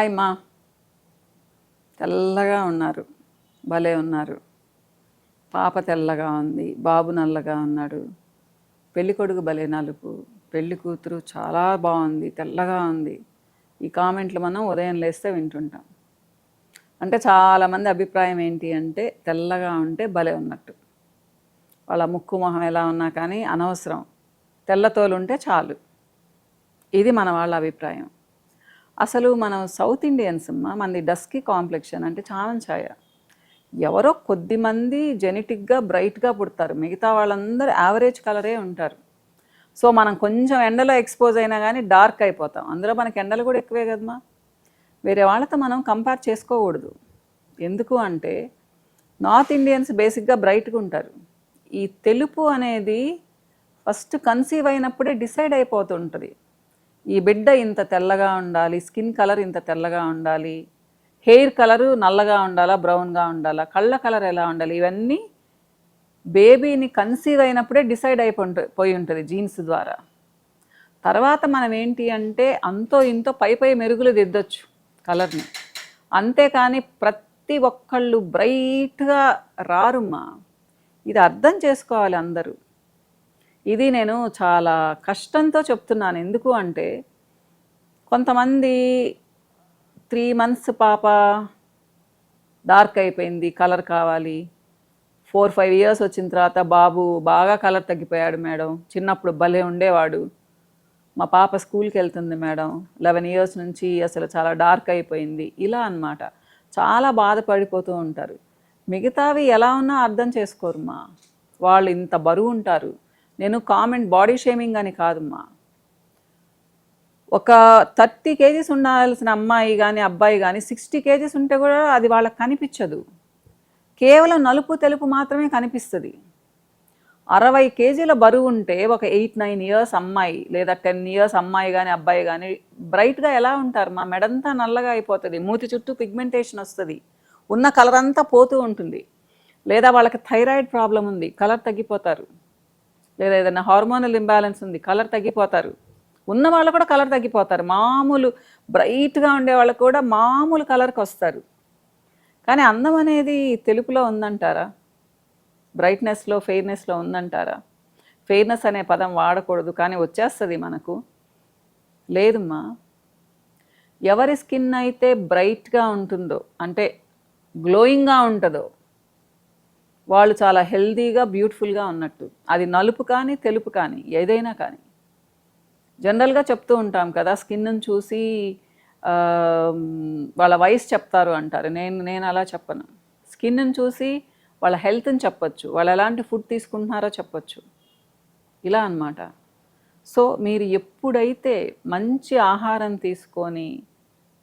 Hi మా. తెల్లగా ఉన్నారు, భలే ఉన్నారు. పాప తెల్లగా ఉంది, బాబు నల్లగా ఉన్నాడు. పెళ్ళికొడుకు భలే నలుపు, పెళ్ళి కూతురు చాలా బాగుంది, తెల్లగా ఉంది. ఈ కామెంట్లు మనం ఉదయం లేస్తే వింటుంటాం. అంటే చాలామంది అభిప్రాయం ఏంటి అంటే తెల్లగా ఉంటే భలే ఉన్నట్టు. వాళ్ళ ముక్కు మొహం ఎలా ఉన్నా కానీ అనవసరం, తెల్లతోలు ఉంటే చాలు. ఇది మన వాళ్ళ అభిప్రాయం. అసలు మనం సౌత్ ఇండియన్స్ అమ్మ, మనది డస్కీ కాంప్లెక్షన్ అంటే చామన్ ఛాయ. ఎవరో కొద్దిమంది జెనెటిక్గా బ్రైట్గా పుడతారు, మిగతా వాళ్ళందరూ యావరేజ్ కలరే ఉంటారు. సో మనం కొంచెం ఎండలో ఎక్స్పోజ్ అయినా కానీ డార్క్ అయిపోతాం. అందులో మనకి ఎండలు కూడా ఎక్కువే కదమ్మా. వేరే వాళ్ళతో మనం కంపేర్ చేసుకోకూడదు. ఎందుకు అంటే నార్త్ ఇండియన్స్ బేసిక్గా బ్రైట్గా ఉంటారు. ఈ తెలుపు అనేది ఫస్ట్ కన్సీవ్ అయినప్పుడే డిసైడ్ అయిపోతుంటుంది. ఈ బిడ్డ ఇంత తెల్లగా ఉండాలి, స్కిన్ కలర్ ఇంత తెల్లగా ఉండాలి, హెయిర్ కలరు నల్లగా ఉండాలా, బ్రౌన్గా ఉండాలా, కళ్ళ కలర్ ఎలా ఉండాలి, ఇవన్నీ బేబీని కన్సీవ్ అయినప్పుడే డిసైడ్ పోయి ఉంటుంది జీన్స్ ద్వారా. తర్వాత మనం ఏంటి అంటే అంతో ఇంతో పై మెరుగులు దిద్దొచ్చు కలర్ని, అంతేకాని ప్రతి ఒక్కళ్ళు బ్రైట్గా రారుమ్మా. ఇది అర్థం చేసుకోవాలి అందరూ. ఇది నేను చాలా కష్టంతో చెప్తున్నాను. ఎందుకు అంటే కొంతమంది 3 months పాప డార్క్ అయిపోయింది, కలర్ కావాలి. 4-5 years వచ్చిన తర్వాత బాబు బాగా కలర్ తగ్గిపోయాడు మేడం, చిన్నప్పుడు భలే ఉండేవాడు. మా పాప స్కూల్కి వెళ్తుంది మేడం, 11 years నుంచి అసలు చాలా డార్క్ అయిపోయింది. ఇలా అన్నమాట. చాలా బాధపడిపోతూ ఉంటారు. మిగతావి ఎలా ఉన్నా అర్థం చేసుకోరుమా. వాళ్ళు ఇంత బరువు ఉంటారు. నేను కామెంట్ బాడీ షేమింగ్ అని కాదమ్మా. ఒక 30 kgs ఉండాల్సిన అమ్మాయి కానీ అబ్బాయి కానీ 60 kgs ఉంటే కూడా అది వాళ్ళకి కనిపించదు. కేవలం నలుపు తెలుపు మాత్రమే కనిపిస్తుంది. 60 kgల బరువు ఉంటే ఒక 8-9 years అమ్మాయి లేదా 10 years అమ్మాయి కానీ అబ్బాయి కానీ బ్రైట్గా ఎలా ఉంటారు? మా మెడంతా నల్లగా అయిపోతుంది, మూతి చుట్టూ పిగ్మెంటేషన్ వస్తుంది, ఉన్న కలర్ అంతా పోతూ ఉంటుంది. లేదా వాళ్ళకి థైరాయిడ్ ప్రాబ్లం ఉంది, కలర్ తగ్గిపోతారు. లేదా ఏదైనా హార్మోనల్ ఇంబ్యాలెన్స్ ఉంది, కలర్ తగ్గిపోతారు. ఉన్న వాళ్ళు కూడా కలర్ తగ్గిపోతారు. మామూలు బ్రైట్గా ఉండే వాళ్ళు కూడా మామూలు కలర్కి వస్తారు. కానీ అందం అనేది తెలుపులో ఉందంటారా? బ్రైట్నెస్లో, ఫెయిర్నెస్లో ఉందంటారా? ఫెయిర్నెస్ అనే పదం వాడకూడదు, కానీ వచ్చేస్తుంది మనకు. లేదమ్మా. ఎవరి స్కిన్ అయితే బ్రైట్గా ఉంటుందో అంటే గ్లోయింగ్గా ఉంటుందో వాళ్ళు చాలా హెల్దీగా బ్యూటిఫుల్గా ఉన్నట్టు. అది నలుపు కానీ తెలుపు కానీ ఏదైనా కానీ. జనరల్గా చెప్తూ ఉంటాం కదా, స్కిన్ను చూసి వాళ్ళ వయసు చెప్తారు అంటారు. నేను అలా చెప్పను. స్కిన్ను చూసి వాళ్ళ హెల్త్ని చెప్పచ్చు, వాళ్ళు ఎలాంటి ఫుడ్ తీసుకుంటున్నారో చెప్పచ్చు. ఇలా అన్నమాట. సో మీరు ఎప్పుడైతే మంచి ఆహారం తీసుకొని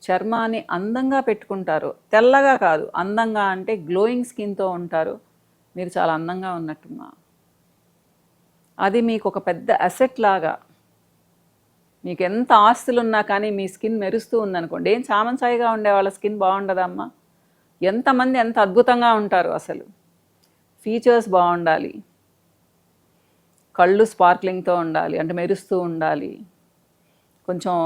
చర్మాన్ని అందంగా పెట్టుకుంటారో, తెల్లగా కాదు అందంగా అంటే గ్లోయింగ్ స్కిన్తో ఉంటారో, మీరు చాలా అందంగా ఉన్నట్టుమ్మా. అది మీకు ఒక పెద్ద అసెట్ లాగా. మీకు ఎంత ఆస్తులు ఉన్నా కానీ మీ స్కిన్ మెరుస్తూ ఉందనుకోండి, ఏం చామంచాయిగా ఉండే వాళ్ళ స్కిన్ బాగుండదమ్మా. ఎంతమంది ఎంత అద్భుతంగా ఉంటారు. అసలు ఫీచర్స్ బాగుండాలి, కళ్ళు స్పార్క్లింగ్తో ఉండాలి, అంటే మెరుస్తూ ఉండాలి, కొంచెం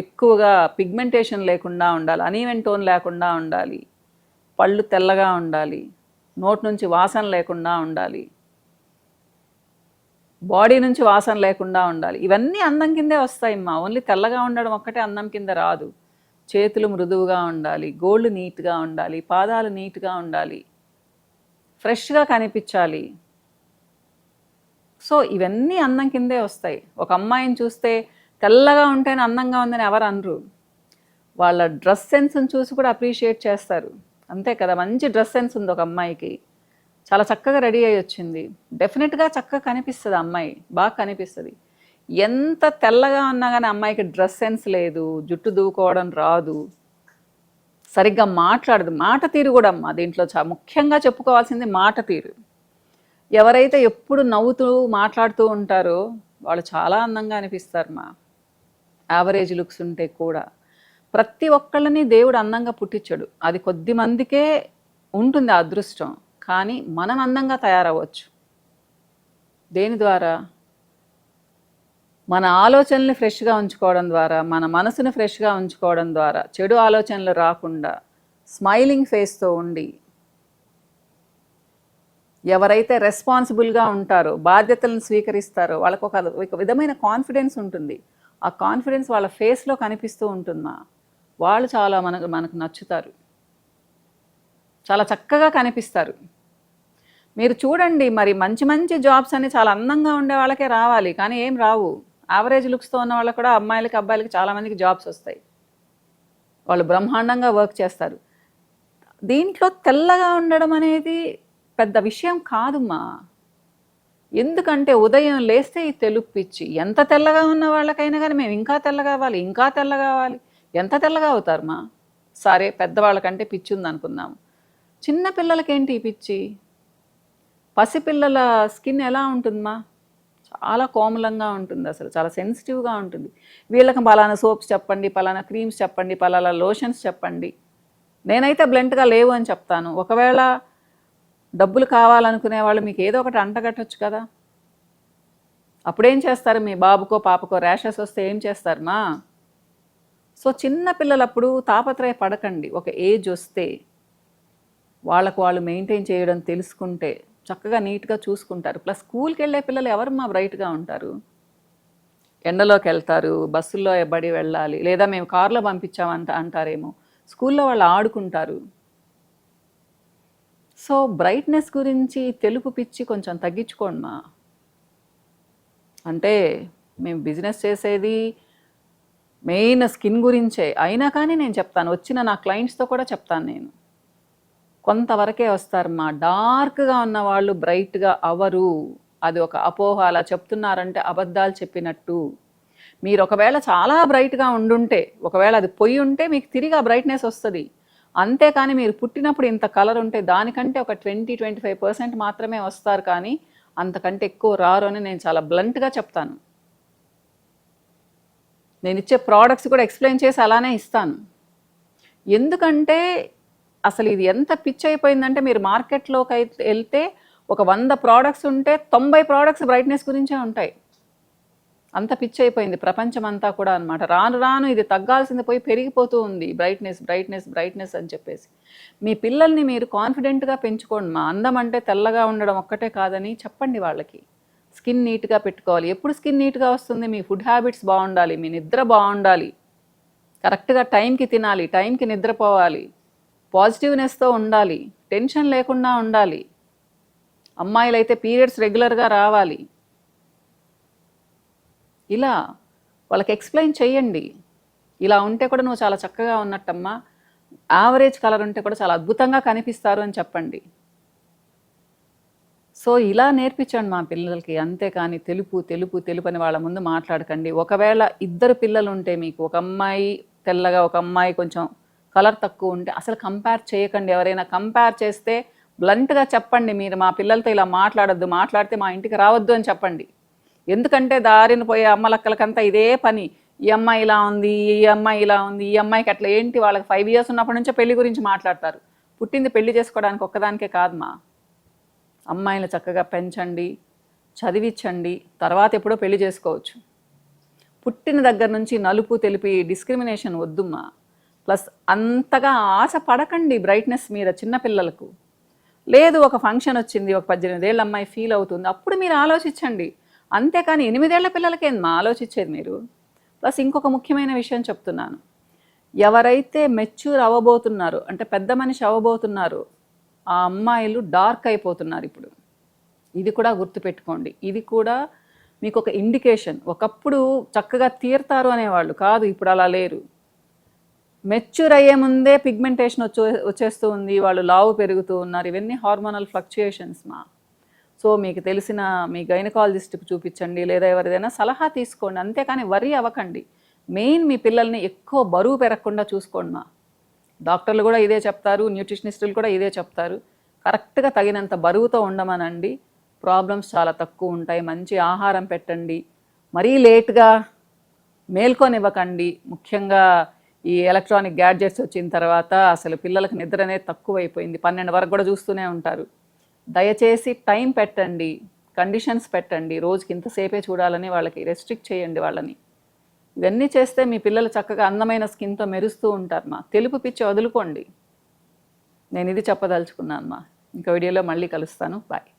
ఎక్కువగా పిగ్మెంటేషన్ లేకుండా ఉండాలి, అనీవెన్ టోన్ లేకుండా ఉండాలి, పళ్ళు తెల్లగా ఉండాలి, నోటి నుంచి వాసన లేకుండా ఉండాలి, బాడీ నుంచి వాసన లేకుండా ఉండాలి. ఇవన్నీ అందం కిందే వస్తాయమ్మా. ఓన్లీ తెల్లగా ఉండడం ఒక్కటే అందం కింద రాదు. చేతులు మృదువుగా ఉండాలి, గోళ్ళు నీట్గా ఉండాలి, పాదాలు నీట్గా ఉండాలి, ఫ్రెష్గా కనిపించాలి. సో ఇవన్నీ అందం కిందే వస్తాయి. ఒక అమ్మాయిని చూస్తే తెల్లగా ఉంటేనే అందంగా ఉందని ఎవరు అనరు. వాళ్ళ డ్రెస్ సెన్స్ని చూసి కూడా అప్రిషియేట్ చేస్తారు. అంతే కదా, మంచి డ్రెస్ సెన్స్ ఉంది ఒక అమ్మాయికి, చాలా చక్కగా రెడీ అయ్యి వచ్చింది, డెఫినెట్గా చక్కగా కనిపిస్తుంది అమ్మాయి, బాగా కనిపిస్తుంది. ఎంత తెల్లగా ఉన్నా కానీ అమ్మాయికి డ్రెస్ సెన్స్ లేదు, జుట్టు దూకోవడం రాదు, సరిగ్గా మాట్లాడదు. మాట తీరు కూడా అమ్మ దీంట్లో ముఖ్యంగా చెప్పుకోవాల్సింది మాట తీరు. ఎవరైతే ఎప్పుడు నవ్వుతూ మాట్లాడుతూ ఉంటారో వాళ్ళు చాలా అందంగా అనిపిస్తారు మా. యావరేజ్ లుక్స్ ఉంటే కూడా ప్రతి ఒక్కళ్ళని దేవుడు అందంగా పుట్టించాడు. అది కొద్ది మందికే ఉంటుంది ఆ అదృష్టం. కానీ మనం అందంగా తయారవ్వచ్చు. దేని ద్వారా? మన ఆలోచనల్ని ఫ్రెష్గా ఉంచుకోవడం ద్వారా, మన మనసుని ఫ్రెష్గా ఉంచుకోవడం ద్వారా, చెడు ఆలోచనలు రాకుండా స్మైలింగ్ ఫేస్తో ఉండి, ఎవరైతే రెస్పాన్సిబుల్గా ఉంటారో, బాధ్యతలను స్వీకరిస్తారో వాళ్ళకు ఒక విధమైన కాన్ఫిడెన్స్ ఉంటుంది. ఆ కాన్ఫిడెన్స్ వాళ్ళ ఫేస్లో కనిపిస్తూ ఉంటుందా, వాళ్ళు చాలా మనకు నచ్చుతారు, చాలా చక్కగా కనిపిస్తారు. మీరు చూడండి, మరి మంచి మంచి జాబ్స్ అని చాలా అందంగా ఉండే వాళ్ళకే రావాలి, కానీ ఏం రావు. యావరేజ్ లుక్స్తో ఉన్న వాళ్ళకు కూడా అమ్మాయిలకి అబ్బాయిలకి చాలామందికి జాబ్స్ వస్తాయి, వాళ్ళు బ్రహ్మాండంగా వర్క్ చేస్తారు. దీంట్లో తెల్లగా ఉండడం అనేది పెద్ద విషయం కాదుమ్మా. ఎందుకంటే ఉదయం లేస్తే ఈ తెలుపు పిచ్చి. ఎంత తెల్లగా ఉన్న వాళ్ళకైనా కానీ మేము ఇంకా తెల్లగా అవ్వాలి, ఇంకా తెల్లగా అవ్వాలి. ఎంత తెల్లగా అవుతారు మా? సరే, పెద్దవాళ్ళకంటే పిచ్చి ఉందనుకుందాము, చిన్న పిల్లలకేంటి ఈ పిచ్చి? పసిపిల్లల స్కిన్ ఎలా ఉంటుందమ్మా? చాలా కోమలంగా ఉంటుంది, అసలు చాలా సెన్సిటివ్గా ఉంటుంది. వీళ్ళకి పలానా సోప్స్ చెప్పండి, పలానా క్రీమ్స్ చెప్పండి, పలానా లోషన్స్ చెప్పండి. నేనైతే బ్లెంట్గా లేవు అని చెప్తాను. ఒకవేళ డబ్బులు కావాలనుకునే వాళ్ళు మీకు ఏదో ఒకటి అంటగట్టచ్చు కదా. అప్పుడేం చేస్తారు? మీ బాబుకో పాపకో ర్యాషెస్ వస్తే ఏం చేస్తారు మా? సో చిన్న పిల్లలప్పుడు తాపత్రయ పడకండి. ఒక ఏజ్ వస్తే వాళ్ళకు వాళ్ళు మెయింటైన్ చేయడం తెలుసుకుంటే చక్కగా నీట్గా చూసుకుంటారు. ప్లస్ స్కూల్కి వెళ్ళే పిల్లలు ఎవరమ్మా బ్రైట్గా ఉంటారు? ఎండలోకి వెళ్తారు, బస్సుల్లో ఎబ్బడి వెళ్ళాలి, లేదా మేము కార్లో అంటారేమో. స్కూల్లో వాళ్ళు ఆడుకుంటారు. సో బ్రైట్నెస్ గురించి తెలుపు పిచ్చి కొంచెం తగ్గించుకోండి మా. అంటే మేము బిజినెస్ చేసేది మెయిన్ స్కిన్ గురించే అయినా కానీ నేను చెప్తాను, వచ్చిన నా క్లయింట్స్తో కూడా చెప్తాను, నేను కొంతవరకే వస్తారు మా. డార్క్గా ఉన్న వాళ్ళు బ్రైట్గా అవరు. అది ఒక అపోహ. అలా చెప్తున్నారంటే అబద్ధాలు చెప్పినట్టు. మీరు ఒకవేళ చాలా బ్రైట్గా ఉండుంటే, ఒకవేళ అది పొయ్యి ఉంటే మీకు తిరిగి ఆ బ్రైట్నెస్ వస్తుంది. అంతేకాని మీరు పుట్టినప్పుడు ఇంత కలర్ ఉంటే దానికంటే ఒక 20-25% మాత్రమే వస్తారు, కానీ అంతకంటే ఎక్కువ రారు అని నేను చాలా బ్లంట్గా చెప్తాను. నేను ఇచ్చే ప్రోడక్ట్స్ కూడా ఎక్స్ప్లెయిన్ చేసి అలానే ఇస్తాను. ఎందుకంటే అసలు ఇది ఎంత పిచ్ అయిపోయిందంటే, మీరు మార్కెట్లోకి అయితే వెళ్తే ఒక 100 ప్రోడక్ట్స్ ఉంటే 90 ప్రోడక్ట్స్ బ్రైట్నెస్ గురించే ఉంటాయి. అంత పిచ్ అయిపోయింది ప్రపంచం అంతా కూడా అనమాట. రాను రాను ఇది తగ్గాల్సింది పోయి పెరిగిపోతూ ఉంది, బ్రైట్నెస్ బ్రైట్నెస్ బ్రైట్నెస్ అని చెప్పేసి. మీ పిల్లల్ని మీరు కాన్ఫిడెంట్గా పెంచుకోండి మా. అందం అంటే తెల్లగా ఉండడం ఒక్కటే కాదని చెప్పండి వాళ్ళకి. స్కిన్ నీట్గా పెట్టుకోవాలి. ఎప్పుడు స్కిన్ నీట్గా వస్తుంది? మీ ఫుడ్ హ్యాబిట్స్ బాగుండాలి, మీ నిద్ర బాగుండాలి, కరెక్ట్గా టైంకి తినాలి, టైంకి నిద్రపోవాలి, పాజిటివ్నెస్తో ఉండాలి, టెన్షన్ లేకుండా ఉండాలి. అమ్మాయిలైతే పీరియడ్స్ రెగ్యులర్గా రావాలి. ఇలా వాళ్ళకి ఎక్స్ప్లెయిన్ చేయండి. ఇలా ఉంటే కూడా నువ్వు చాలా చక్కగా ఉన్నట్టమ్మా, యావరేజ్ కలర్ ఉంటే కూడా చాలా అద్భుతంగా కనిపిస్తారు అని చెప్పండి. సో ఇలా నేర్పించండి మా పిల్లలకి. అంతేకాని తెలుపు తెలుపు తెలుపు అని వాళ్ళ ముందు మాట్లాడకండి. ఒకవేళ ఇద్దరు పిల్లలు ఉంటే మీకు, ఒక అమ్మాయి తెల్లగా ఒక అమ్మాయి కొంచెం కలర్ తక్కువ ఉంటే అసలు కంపేర్ చేయకండి. ఎవరైనా కంపేర్ చేస్తే బ్లంట్గా చెప్పండి, మీరు మా పిల్లలతో ఇలా మాట్లాడొద్దు, మాట్లాడితే మా ఇంటికి రావద్దు అని చెప్పండి. ఎందుకంటే దారిన పోయే అమ్మలక్కలకంతా ఇదే పని. ఈ అమ్మాయి ఇలా ఉంది, ఈ అమ్మాయి ఇలా ఉంది, ఈ అమ్మాయికి అట్లా ఏంటి? వాళ్ళకి 5 years ఉన్నప్పటి నుంచే పెళ్లి గురించి మాట్లాడతారు. పుట్టింది పెళ్లి చేసుకోవడానికి ఒక్కదానికే కాదు మా. అమ్మాయిని చక్కగా పెంచండి, చదివించండి, తర్వాత ఎప్పుడో పెళ్లి చేసుకోవచ్చు. పుట్టిన దగ్గర నుంచి నలుపు తెలిపి డిస్క్రిమినేషన్ వద్దుమ్మా. ప్లస్ అంతగా ఆశ పడకండి బ్రైట్నెస్ మీద చిన్నపిల్లలకు. లేదు, ఒక ఫంక్షన్ వచ్చింది, ఒక 18 ఏళ్ళ అమ్మాయి ఫీల్ అవుతుంది, అప్పుడు మీరు ఆలోచించండి. అంతేకాని 8 ఏళ్ల పిల్లలకేందమ్మా ఆలోచించేది మీరు? ప్లస్ ఇంకొక ముఖ్యమైన విషయం చెప్తున్నాను. ఎవరైతే మెచ్యూర్ అవ్వబోతున్నారో, అంటే పెద్ద మనిషి అవ్వబోతున్నారో, ఆ అమ్మాయిలు డార్క్ అయిపోతున్నారు ఇప్పుడు. ఇది కూడా గుర్తుపెట్టుకోండి. ఇది కూడా మీకు ఒక ఇండికేషన్. ఒకప్పుడు చక్కగా తీరుతారు అనేవాళ్ళు కాదు, ఇప్పుడు అలా లేరు. మెచ్యూర్ అయ్యే ముందే పిగ్మెంటేషన్ వచ్చేస్తూ ఉంది, వాళ్ళు లావు పెరుగుతూ ఉన్నారు. ఇవన్నీ హార్మోనల్ ఫ్లక్చుయేషన్స్ మా. సో మీకు తెలిసిన మీ గైనకాలజిస్ట్కి చూపించండి, లేదా ఎవరిదైనా సలహా తీసుకోండి. అంతేకాని వరీ అవ్వకండి. మెయిన్ మీ పిల్లల్ని ఎక్కువ బరువు పెరగకుండా చూసుకోండి మా. డాక్టర్లు కూడా ఇదే చెప్తారు, న్యూట్రిషనిస్టులు కూడా ఇదే చెప్తారు. కరెక్ట్గా తగినంత బరువుతో ఉండమనండి, ప్రాబ్లమ్స్ చాలా తక్కువ ఉంటాయి. మంచి ఆహారం పెట్టండి, మరీ లేట్గా మేల్కొనివ్వకండి. ముఖ్యంగా ఈ ఎలక్ట్రానిక్ గ్యాడ్జెట్స్ వచ్చిన తర్వాత అసలు పిల్లలకు నిద్ర అనేది తక్కువైపోయింది. 12 వరకు కూడా చూస్తూనే ఉంటారు. దయచేసి టైం పెట్టండి, కండిషన్స్ పెట్టండి, రోజుకి ఇంతసేపే చూడాలని వాళ్ళకి రెస్ట్రిక్ట్ చేయండి వాళ్ళని. ఇవన్నీ చేస్తే మీ పిల్లలు చక్కగా అందమైన స్కిన్తో మెరుస్తూ ఉంటారు. తెలుపు పిచ్చి వదులుకోండి. నేను ఇది చెప్పదలుచుకున్నాను. ఇంకో వీడియోలో మళ్ళీ కలుస్తాను. బాయ్.